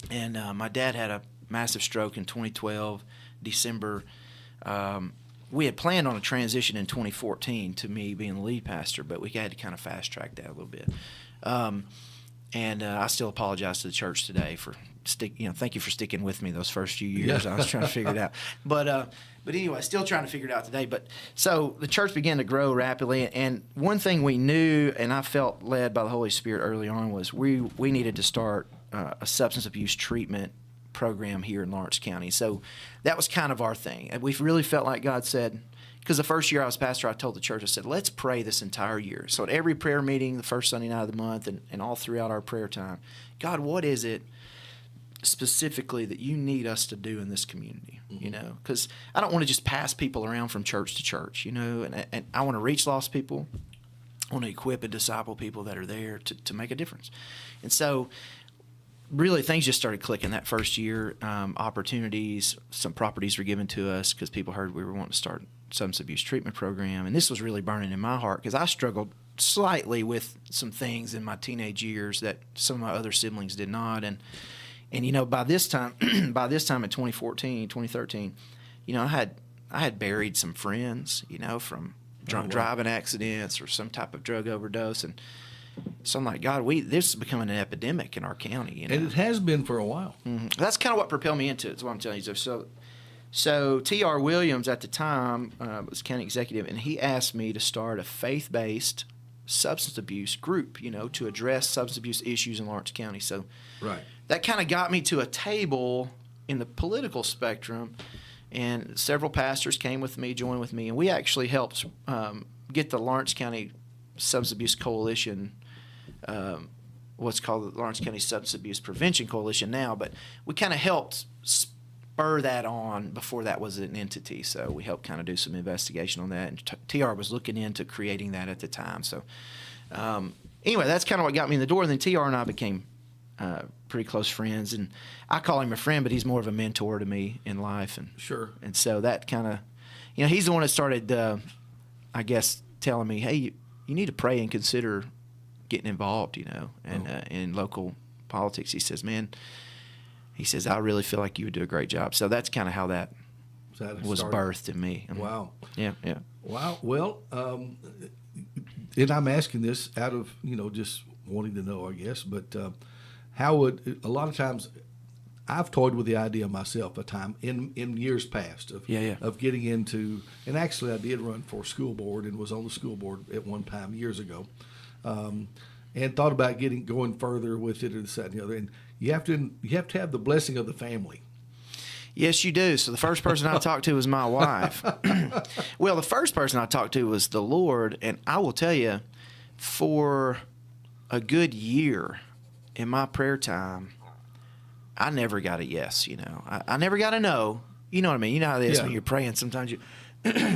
S3: And my dad had a massive stroke in 2012, December. We had planned on a transition in 2014 to me being the lead pastor, but we had to kind of fast track that a little bit. And I still apologize to the church today for thank you for sticking with me those first few years.
S2: Yeah.
S3: I was trying to figure it out, but anyway, still trying to figure it out today. But so the church began to grow rapidly, and one thing we knew, and I felt led by the Holy Spirit early on, was we needed to start a substance abuse treatment program here in Lawrence County. So that was kind of our thing. And we really felt like God said, because the first year I was pastor, I told the church, I said, let's pray this entire year. So at every prayer meeting, the first Sunday night of the month, and all throughout our prayer time, God, what is it specifically that you need us to do in this community?
S2: Mm-hmm.
S3: Because I don't want to just pass people around from church to church, and I want to reach lost people. I want to equip and disciple people that are there to make a difference. And so really, things just started clicking that first year. Opportunities, some properties were given to us because people heard we were wanting to start a substance abuse treatment program. And this was really burning in my heart because I struggled slightly with some things in my teenage years that some of my other siblings did not. And by this time in 2013, I had buried some friends, from drunk driving accidents or some type of drug overdose. And so I'm like, God, this is becoming an epidemic in our county.
S2: And it has been for a while.
S3: Mm-hmm. That's kind of what propelled me into it, is what I'm telling you. So T.R. Williams at the time was county executive, and he asked me to start a faith-based substance abuse group, to address substance abuse issues in Lawrence County. So
S2: Right.
S3: that kind of got me to a table in the political spectrum, and several pastors came with me, joined with me, and we actually helped get the Lawrence County Substance Abuse Coalition, what's called the Lawrence County Substance Abuse Prevention Coalition now, but we kind of helped spur that on before that was an entity. So we helped kind of do some investigation on that, and TR was looking into creating that at the time. So anyway, that's kind of what got me in the door. And then TR and I became pretty close friends, and I call him a friend, but he's more of a mentor to me in life. And
S2: Sure.
S3: And so that kind of, he's the one that started, I guess, telling me, hey, you need to pray and consider getting involved, in local politics. He says, I really feel like you would do a great job. So that's kind of how that was birthed in me.
S2: Wow.
S3: Yeah.
S2: Wow. Well, and I'm asking this out of, just wanting to know, I guess, but how would, a lot of times, I've toyed with the idea myself a time in years past of getting into, and actually I did run for school board and was on the school board at one time years ago, and thought about going further with it or this, that, and the other. And you have to have the blessing of the family.
S3: Yes, you do. So the first person I talked to was my wife. Well, the first person I talked to was the Lord, and I will tell you, for a good year in my prayer time, I never got a yes, I never got a no. You know what I mean? You know how it is when you're praying. Sometimes you're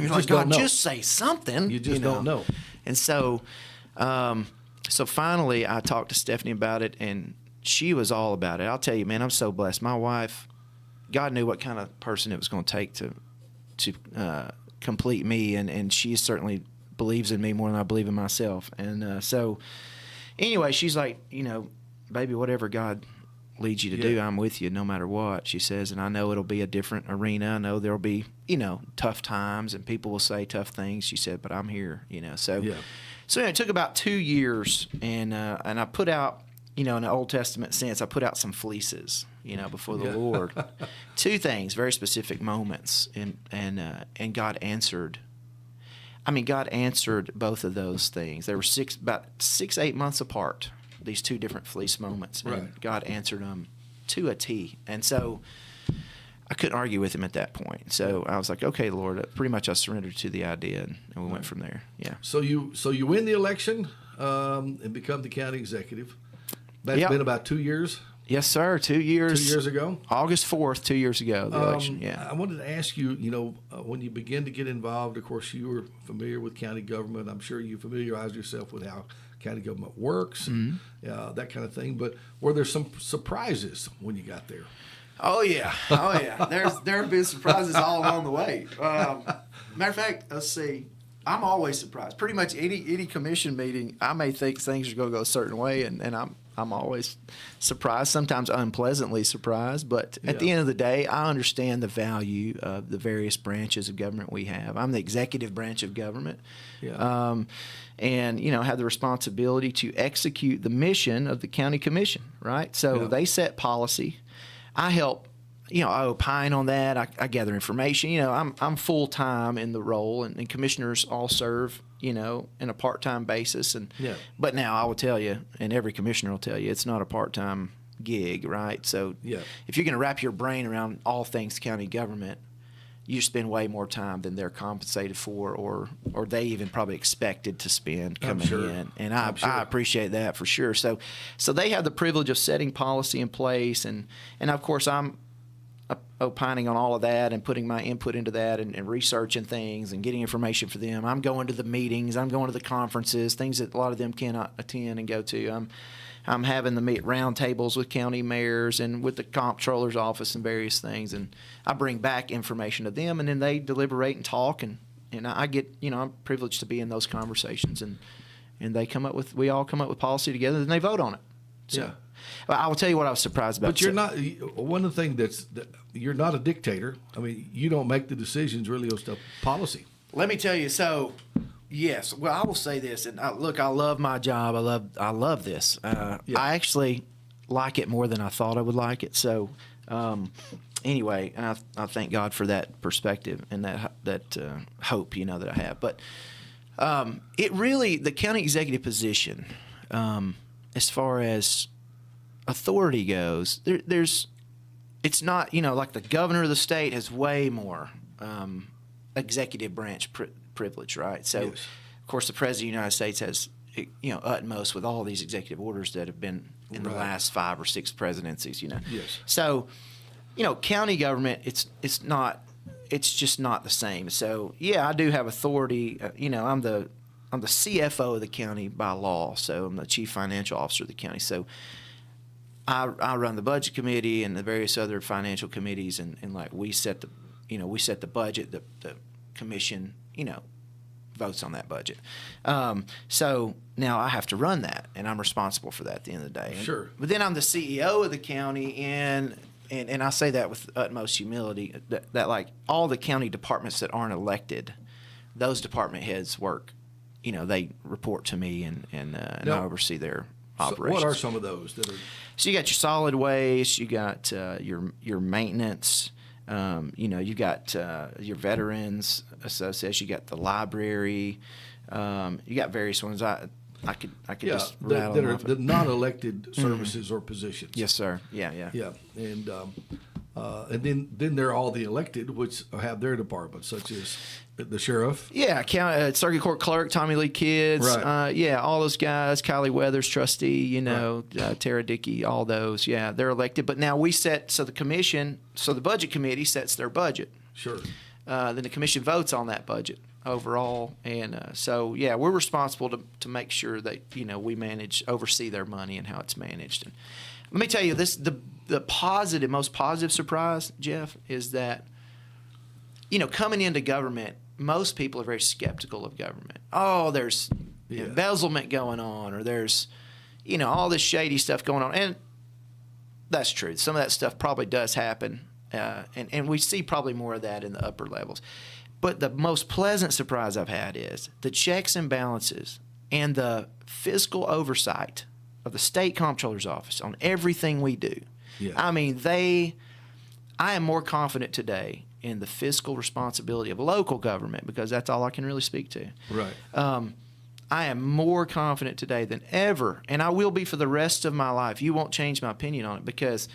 S3: like, God, just say something.
S2: You just don't know.
S3: And so finally I talked to Stephanie about it, and she was all about it. I'll tell you, man, I'm so blessed. My wife God knew what kind of person it was going to take to complete me, and she certainly believes in me more than I believe in myself. And so anyway, she's like, baby, whatever God leads you to do, I'm with you no matter what, she says. And I know it'll be a different arena. I know there'll be, tough times and people will say tough things, she said, but I'm here, So it took about 2 years, and I put out, in the Old Testament sense, I put out some fleeces, before the Lord. 2 things, very specific moments, and God answered. God answered both of those things. They were about 6-8 months apart, these 2 different fleece moments, and God answered them to a T. And so I couldn't argue with him at that point. So I was like, okay, Lord, pretty much I surrendered to the idea, and we went from there. Yeah.
S2: So you win the election and become the county executive. That's been about 2 years.
S3: Yes, sir. 2 years.
S2: 2 years ago?
S3: August 4th, 2 years ago, the election, yeah.
S2: I wanted to ask you, when you begin to get involved, of course, you were familiar with county government. I'm sure you familiarized yourself with how county government works, that kind of thing. But were there some surprises when you got there?
S3: Oh, yeah. There have been surprises all along the way. Matter of fact, let's see. I'm always surprised. Pretty much any commission meeting, I may think things are going to go a certain way, and I'm always surprised, sometimes unpleasantly surprised. But at the end of the day, I understand the value of the various branches of government we have. I'm the executive branch of government, and have the responsibility to execute the mission of the county commission. Right, so they set policy. I help. I opine on that. I gather information. I'm full time in the role, and commissioners all serve, in a part time basis. But now I will tell you, and every commissioner will tell you, it's not a part time gig, right? So if you're going to wrap your brain around all things county government, you spend way more time than they're compensated for, or they even probably expected to spend coming in. And I appreciate that for sure. So they have the privilege of setting policy in place, and of course I'm opining on all of that and putting my input into that, and researching things and getting information for them. I'm going to the meetings, I'm going to the conferences, things that a lot of them cannot attend and go to. I'm having the round tables with county mayors and with the comptroller's office and various things, and I bring back information to them, and then they deliberate and talk, and I get, I'm privileged to be in those conversations, and we all come up with policy together, and they vote on it. So, I will tell you what I was surprised about.
S2: But you're not, one of the things you're not a dictator. You don't make the decisions really on stuff policy.
S3: Let me tell you. So, yes. Well, I will say this, and look, I love my job. I love this. I actually like it more than I thought I would like it. So, anyway, I thank God for that perspective and that hope, that I have. But the county executive position, as far as authority goes, it's not, like the governor of the state has way more executive branch privilege, right? So, of course, the president of the United States has, utmost with all these executive orders that have been in the last 5 or 6 presidencies,
S2: Yes.
S3: So, county government, it's just not the same. So, I do have authority. I'm the CFO of the county by law, so I'm the chief financial officer of the county. So I run the budget committee and the various other financial committees, and we set the budget. The commission, votes on that budget. So now I have to run that, and I'm responsible for that at the end of the day.
S2: Sure.
S3: But then I'm the CEO of the county, and I say that with utmost humility, that like all the county departments that aren't elected, those department heads work. They report to me, and I oversee their operations.
S2: So what are some of those that are?
S3: So you got your solid waste, you got your maintenance, you got your veterans association, you got the library, you got various ones. I could just rattle them off.
S2: The non-elected services or positions.
S3: Yes, sir. Yeah.
S2: And then there are all the elected, which have their departments, such as the sheriff.
S3: Yeah, circuit court clerk, Tommy Lee Kids.
S2: Right.
S3: All those guys, Kylie Weathers, trustee, Tara Dickey, all those. Yeah, they're elected. But now the budget committee sets their budget.
S2: Sure.
S3: Then the commission votes on that budget. overall. And so, yeah, we're responsible to make sure that, we oversee their money and how it's managed. And let me tell you this, the most positive surprise, Jeff, is that, coming into government, most people are very skeptical of government. Oh, there's embezzlement going on, or there's, all this shady stuff going on. And that's true. Some of that stuff probably does happen. And we see probably more of that in the upper levels. But the most pleasant surprise I've had is the checks and balances and the fiscal oversight of the state comptroller's office on everything we do. Yeah. I mean, I am more confident today in the fiscal responsibility of local government, because that's all I can really speak to.
S2: Right.
S3: I am more confident today than ever, and I will be for the rest of my life. You won't change my opinion on it, because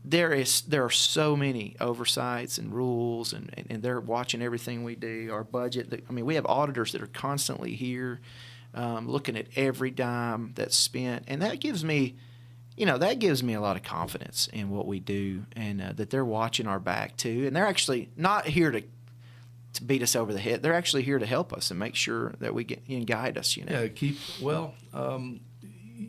S3: there are so many oversights and rules, and they're watching everything we do. Our budget, we have auditors that are constantly here, looking at every dime that's spent, and that gives me a lot of confidence in what we do, and that they're watching our back too. And they're actually not here to beat us over the head. They're actually here to help us and make sure that we get and guide us.
S2: Yeah,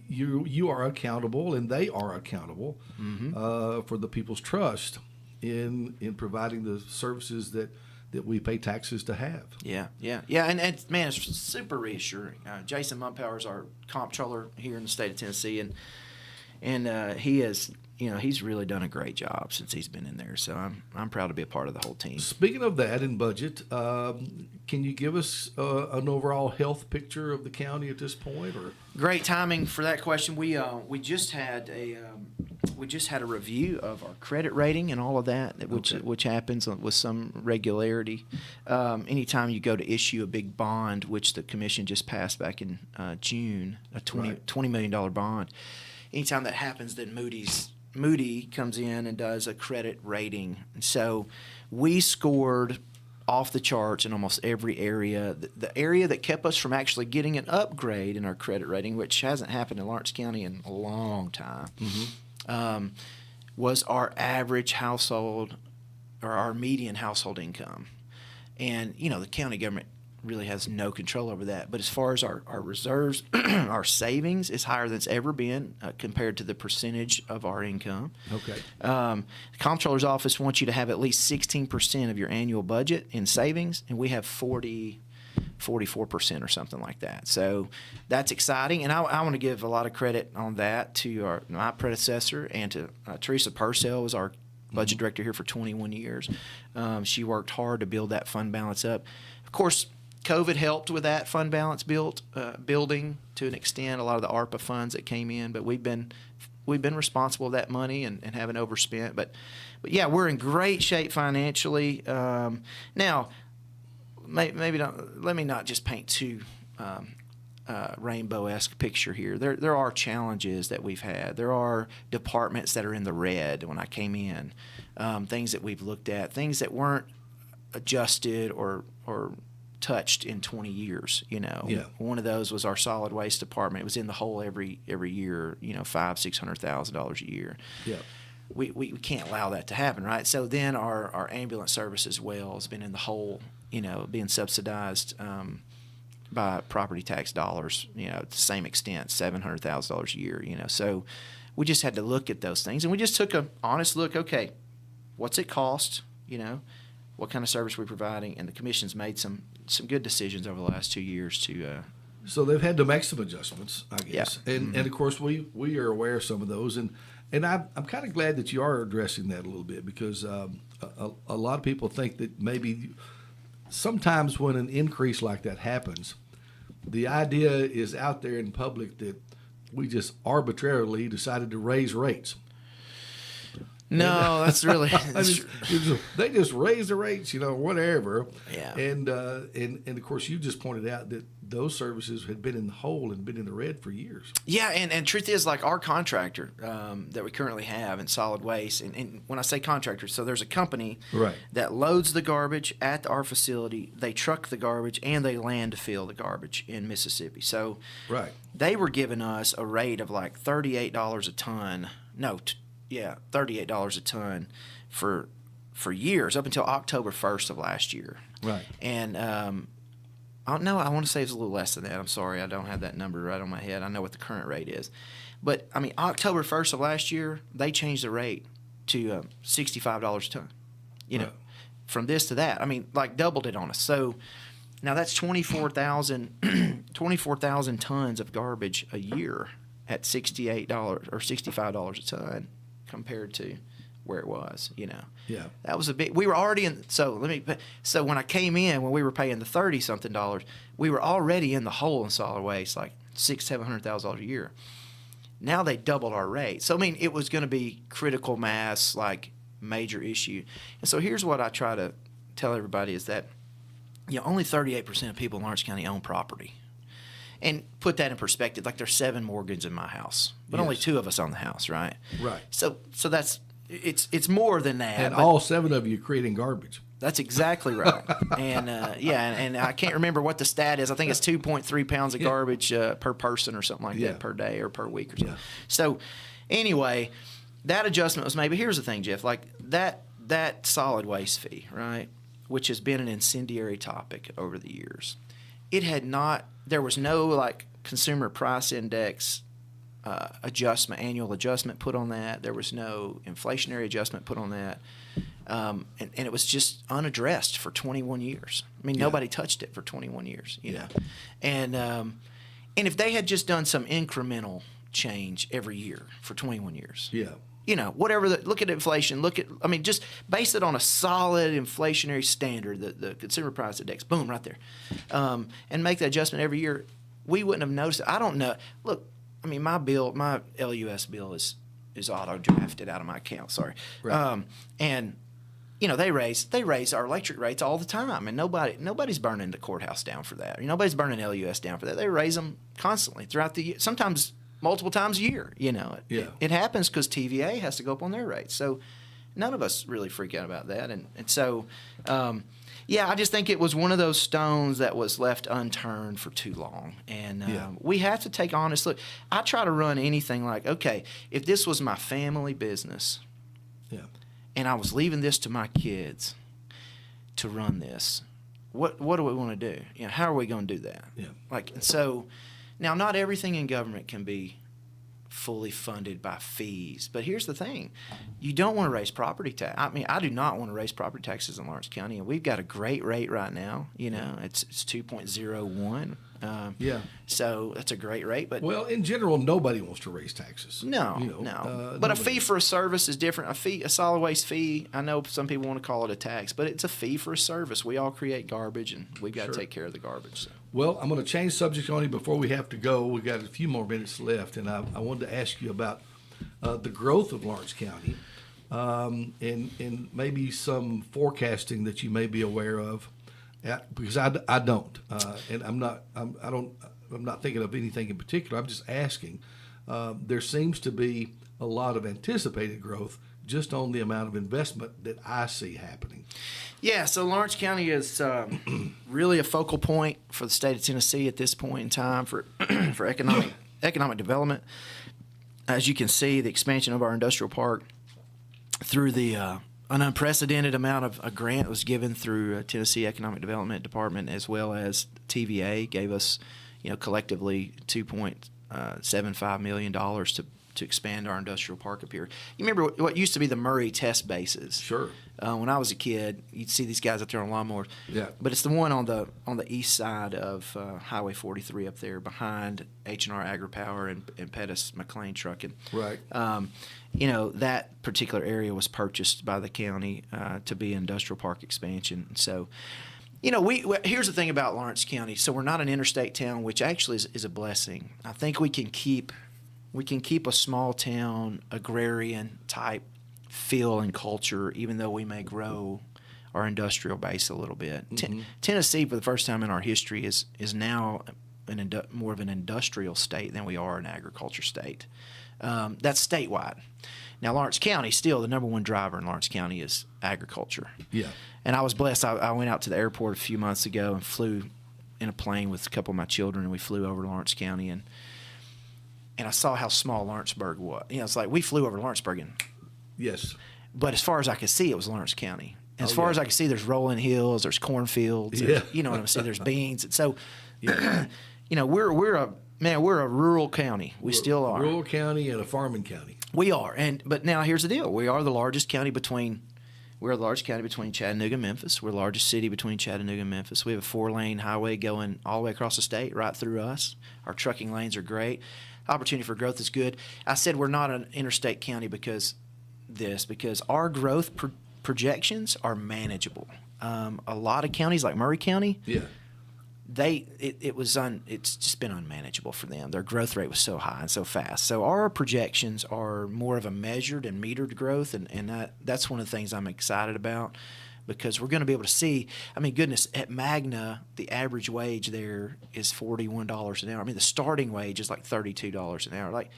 S2: you are accountable, and they are accountable for the people's trust in providing the services that we pay taxes to have.
S3: Yeah. And man, it's super reassuring. Jason Mumpower is our comptroller here in the state of Tennessee, and he is. He's really done a great job since he's been in there. So I'm proud to be a part of the whole team.
S2: Speaking of that in budget, can you give us an overall health picture of the county at this point? Or
S3: great timing for that question. We just had a review of our credit rating and all of that, which happens with some regularity. Anytime you go to issue a big bond, which the commission just passed back in June, a $20 million bond. Anytime that happens, then Moody comes in and does a credit rating. And so we scored off the charts in almost every area. The area that kept us from actually getting an upgrade in our credit rating, which hasn't happened in Lawrence County in a long time, was our average household, or our median household income. And, the county government really has no control over that. But as far as our reserves, our savings is higher than it's ever been compared to the percentage of our income.
S2: Okay.
S3: The comptroller's office wants you to have at least 16% of your annual budget in savings, and we have 44% or something like that. So that's exciting, and I want to give a lot of credit on that to my predecessor, and to Teresa Purcell was our budget director here for 21 years. She worked hard to build that fund balance up. Of course, COVID helped with that fund balance building to an extent. A lot of the ARPA funds that came in, but we've been responsible for that money and haven't overspent. But yeah, we're in great shape financially. Now, maybe let me not just paint too rainbow-esque picture here. There are challenges that we've had. There are departments that are in the red when I came in. Things that we've looked at, things that weren't adjusted or touched in 20 years.
S2: Yeah.
S3: One of those was our solid waste department. It was in the hole every year. $500,000-$600,000 a year.
S2: Yeah.
S3: We can't allow that to happen, right? So then our ambulance service as well has been in the hole. Being subsidized by property tax dollars. To the same extent, $700,000 a year. So we just had to look at those things, and we just took an honest look. Okay, what's it cost? What kind of service we're providing, and the commission's made some good decisions over the last 2 years to.
S2: So they've had to make some adjustments, I guess,
S3: yeah.
S2: and of course we are aware of some of those, and I'm kind of glad that you are addressing that a little bit, because a lot of people think that maybe sometimes when an increase like that happens, the idea is out there in public that we just arbitrarily decided to raise rates.
S3: No, that's really.
S2: They just raise the rates, whatever.
S3: Yeah.
S2: And of course, you just pointed out that those services had been in the hole and been in the red for years.
S3: Yeah, and truth is, like our contractor that we currently have in solid waste, and when I say contractor, so there's a company that loads the garbage at our facility. They truck the garbage and they landfill the garbage in Mississippi. So they were giving us a rate of like $38 a ton. No. $38 a ton for years, up until October 1st of last year.
S2: Right.
S3: And no, I want to say it's a little less than that. I'm sorry, I don't have that number right on my head. I know what the current rate is, but I mean, October 1st of last year, they changed the rate to $65 a ton. You know, from this to that. I mean, like doubled it on us. So now that's 24,000 tons of garbage a year at $68 or $65 a ton compared to where it was, you know.
S2: Yeah.
S3: That was a big, we were already in, so when I came in, when we were paying the 30 something dollars, we were already in the hole in solid waste, like $700,000 a year. Now they doubled our rate. So, I mean, it was going to be critical mass, like major issue. And so here's what I try to tell everybody is that, you know, only 38% of people in Lawrence County own property. And put that in perspective, like there's 7 mortgages in my house, but only 2 of us own the house, right?
S2: Right.
S3: So that's, it's more than that.
S2: And all 7 of you creating garbage.
S3: That's exactly right. And and I can't remember what the stat is. I think it's 2.3 pounds of garbage per person or something like that per day or per week or something. So anyway, that adjustment was made. But here's the thing, Jeff, like that solid waste fee, right, which has been an incendiary topic over the years. It had not, there was no like consumer price index annual adjustment put on that. There was no inflationary adjustment put on that. And it was just unaddressed for 21 years. I mean, nobody touched it for 21 years, you know. And if they had just done some incremental change every year for 21 years.
S2: Yeah.
S3: You know, whatever, look at inflation, just base it on a solid inflationary standard, the consumer price index, boom, right there. And make that adjustment every year. We wouldn't have noticed it. I don't know. Look, I mean, my LUS bill is auto-drafted out of my account, sorry.
S2: Right.
S3: And, you know, they raise our electric rates all the time, and nobody's burning the courthouse down for that. Nobody's burning LUS down for that. They raise them constantly throughout the year, sometimes multiple times a year, you know. It happens because TVA has to go up on their rates. So none of us really freak out about that. And so, I just think it was one of those stones that was left unturned for too long. And we have to take honest look. I try to run anything like, okay, if this was my family business and I was leaving this to my kids to run this, what do we want to do? You know, how are we going to do that?
S2: Yeah.
S3: Like, and so now not everything in government can be fully funded by fees. But here's the thing. You don't want to raise property tax. I mean, I do not want to raise property taxes in Lawrence County, and we've got a great rate right now. You know, it's 2.01. So that's a great rate. But
S2: well, in general, nobody wants to raise taxes.
S3: No. But a fee for a service is different. A solid waste fee, I know some people want to call it a tax, but it's a fee for a service. We all create garbage, and we've got to take care of the garbage. So.
S2: Well, I'm going to change subject on you before we have to go. We've got a few more minutes left, and I wanted to ask you about the growth of Lawrence County and maybe some forecasting that you may be aware of. Because I don't, and I'm not thinking of anything in particular. I'm just asking. There seems to be a lot of anticipated growth just on the amount of investment that I see happening.
S3: Yeah, so Lawrence County is really a focal point for the state of Tennessee at this point in time for economic development. As you can see, the expansion of our industrial park through an unprecedented amount of a grant was given through Tennessee Economic Development Department, as well as TVA gave us, collectively $2.75 million to expand our industrial park up here. You remember what used to be the Murray test bases?
S2: Sure.
S3: When I was a kid, you'd see these guys up there on lawnmowers.
S2: Yeah.
S3: But it's the one on the east side of Highway 43 up there, behind H&R AgriPower and Pettis McLean Trucking.
S2: Right.
S3: That particular area was purchased by the county to be an industrial park expansion. So, here's the thing about Lawrence County. So we're not an interstate town, which actually is a blessing. I think we can keep a small town agrarian type feel and culture, even though we may grow our industrial base a little bit. Mm-hmm. Tennessee, for the first time in our history, is now more of an industrial state than we are an agriculture state. That's statewide. Now, Lawrence County, still the number one driver in Lawrence County is agriculture.
S2: Yeah.
S3: And I was blessed. I went out to the airport a few months ago and flew in a plane with a couple of my children, and we flew over Lawrence County, and I saw how small Lawrenceburg was. It's like we flew over Lawrenceburg,
S2: yes.
S3: But as far as I could see, it was Lawrence County. As far as I can see, there's rolling hills, there's cornfields, you know what I'm saying, there's beans. And so, you know, we're a rural county. We still are.
S2: Rural county and a farming county.
S3: We are. But now here's the deal. We are the largest county between Chattanooga and Memphis. We're the largest city between Chattanooga and Memphis. We have a 4-lane highway going all the way across the state, right through us. Our trucking lanes are great. Opportunity for growth is good. I said we're not an interstate county because our growth projections are manageable. A lot of counties like Murray County, it's just been unmanageable for them. Their growth rate was so high and so fast. So our projections are more of a measured and metered growth, and that's one of the things I'm excited about, because we're going to be able to see. I mean, goodness, at Magna, the average wage there is $41 an hour. I mean, the starting wage is like $32 an hour. Like,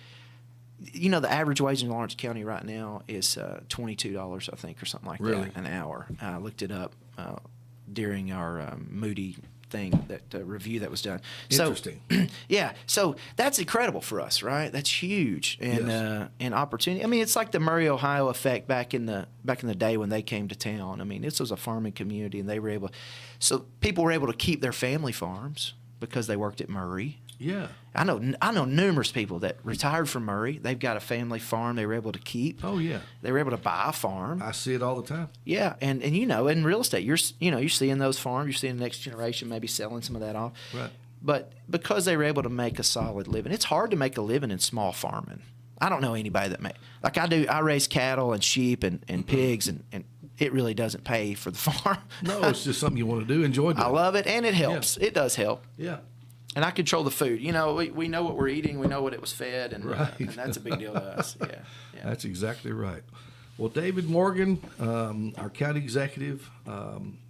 S3: you know, the average wage in Lawrence County right now is $22, I think, or something like that, an hour. I looked it up during our Moody thing, that review that was done.
S2: Interesting.
S3: So, so that's incredible for us, right? That's huge, and opportunity. I mean, it's like the Murray, Ohio effect back in the day when they came to town. I mean, this was a farming community, and they were able. So people were able to keep their family farms because they worked at Murray.
S2: Yeah.
S3: I know numerous people that retired from Murray. They've got a family farm they were able to keep.
S2: Oh, yeah.
S3: They were able to buy a farm.
S2: I see it all the time.
S3: Yeah, and you know, in real estate, you're seeing those farms. You're seeing the next generation maybe selling some of that off.
S2: Right.
S3: But because they were able to make a solid living, it's hard to make a living in small farming. I don't know anybody that like I do. I raise cattle and sheep and pigs, and it really doesn't pay for the farm.
S2: No, it's just something you want to do, enjoy doing.
S3: I love it, and it helps.
S2: Yeah.
S3: It does help.
S2: Yeah.
S3: And I control the food. You know, we know what we're eating. We know what it was fed, and that's a big deal to us. Yeah.
S2: That's exactly right. Well, David Morgan, our county executive,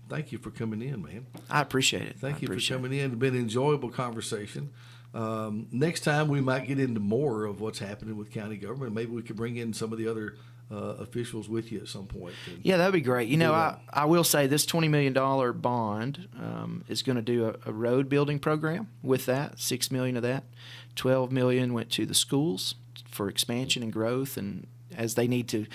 S2: thank you for coming in, man.
S3: I appreciate it.
S2: Thank you for coming in. It's been an enjoyable conversation. Next time we might get into more of what's happening with county government. Maybe we could bring in some of the other officials with you at some point.
S3: Yeah, that'd be great. You know, I will say this $20 million bond is going to do a road building program with that. $6 million of that, $12 million went to the schools for expansion and growth, and as they need to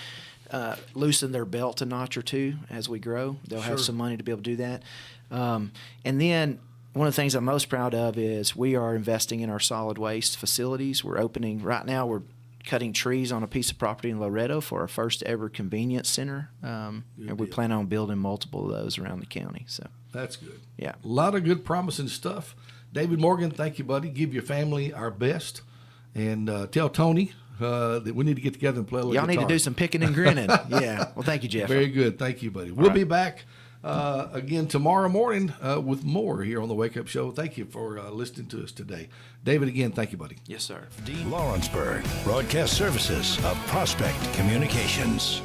S3: loosen their belt a notch or two as we grow, they'll have some money to be able to do that. And then one of the things I'm most proud of is we are investing in our solid waste facilities. We're opening right now. We're cutting trees on a piece of property in Loretto for our first ever convenience center, and we plan on building multiple of those around the county. So
S2: that's good.
S3: Yeah,
S2: a lot of good, promising stuff. David Morgan, thank you, buddy. Give your family our best, and tell Tony that we need to get together and play a little
S3: guitar. Y'all need to do some picking and grinning. Yeah. Well, thank you, Jeff.
S2: Very good. Thank you, buddy. We'll be back again tomorrow morning with more here on the Wake Up Show. Thank you for listening to us today. David, again, thank you, buddy.
S3: Yes, sir.
S1: Lawrenceburg Broadcast Services of Prospect Communications.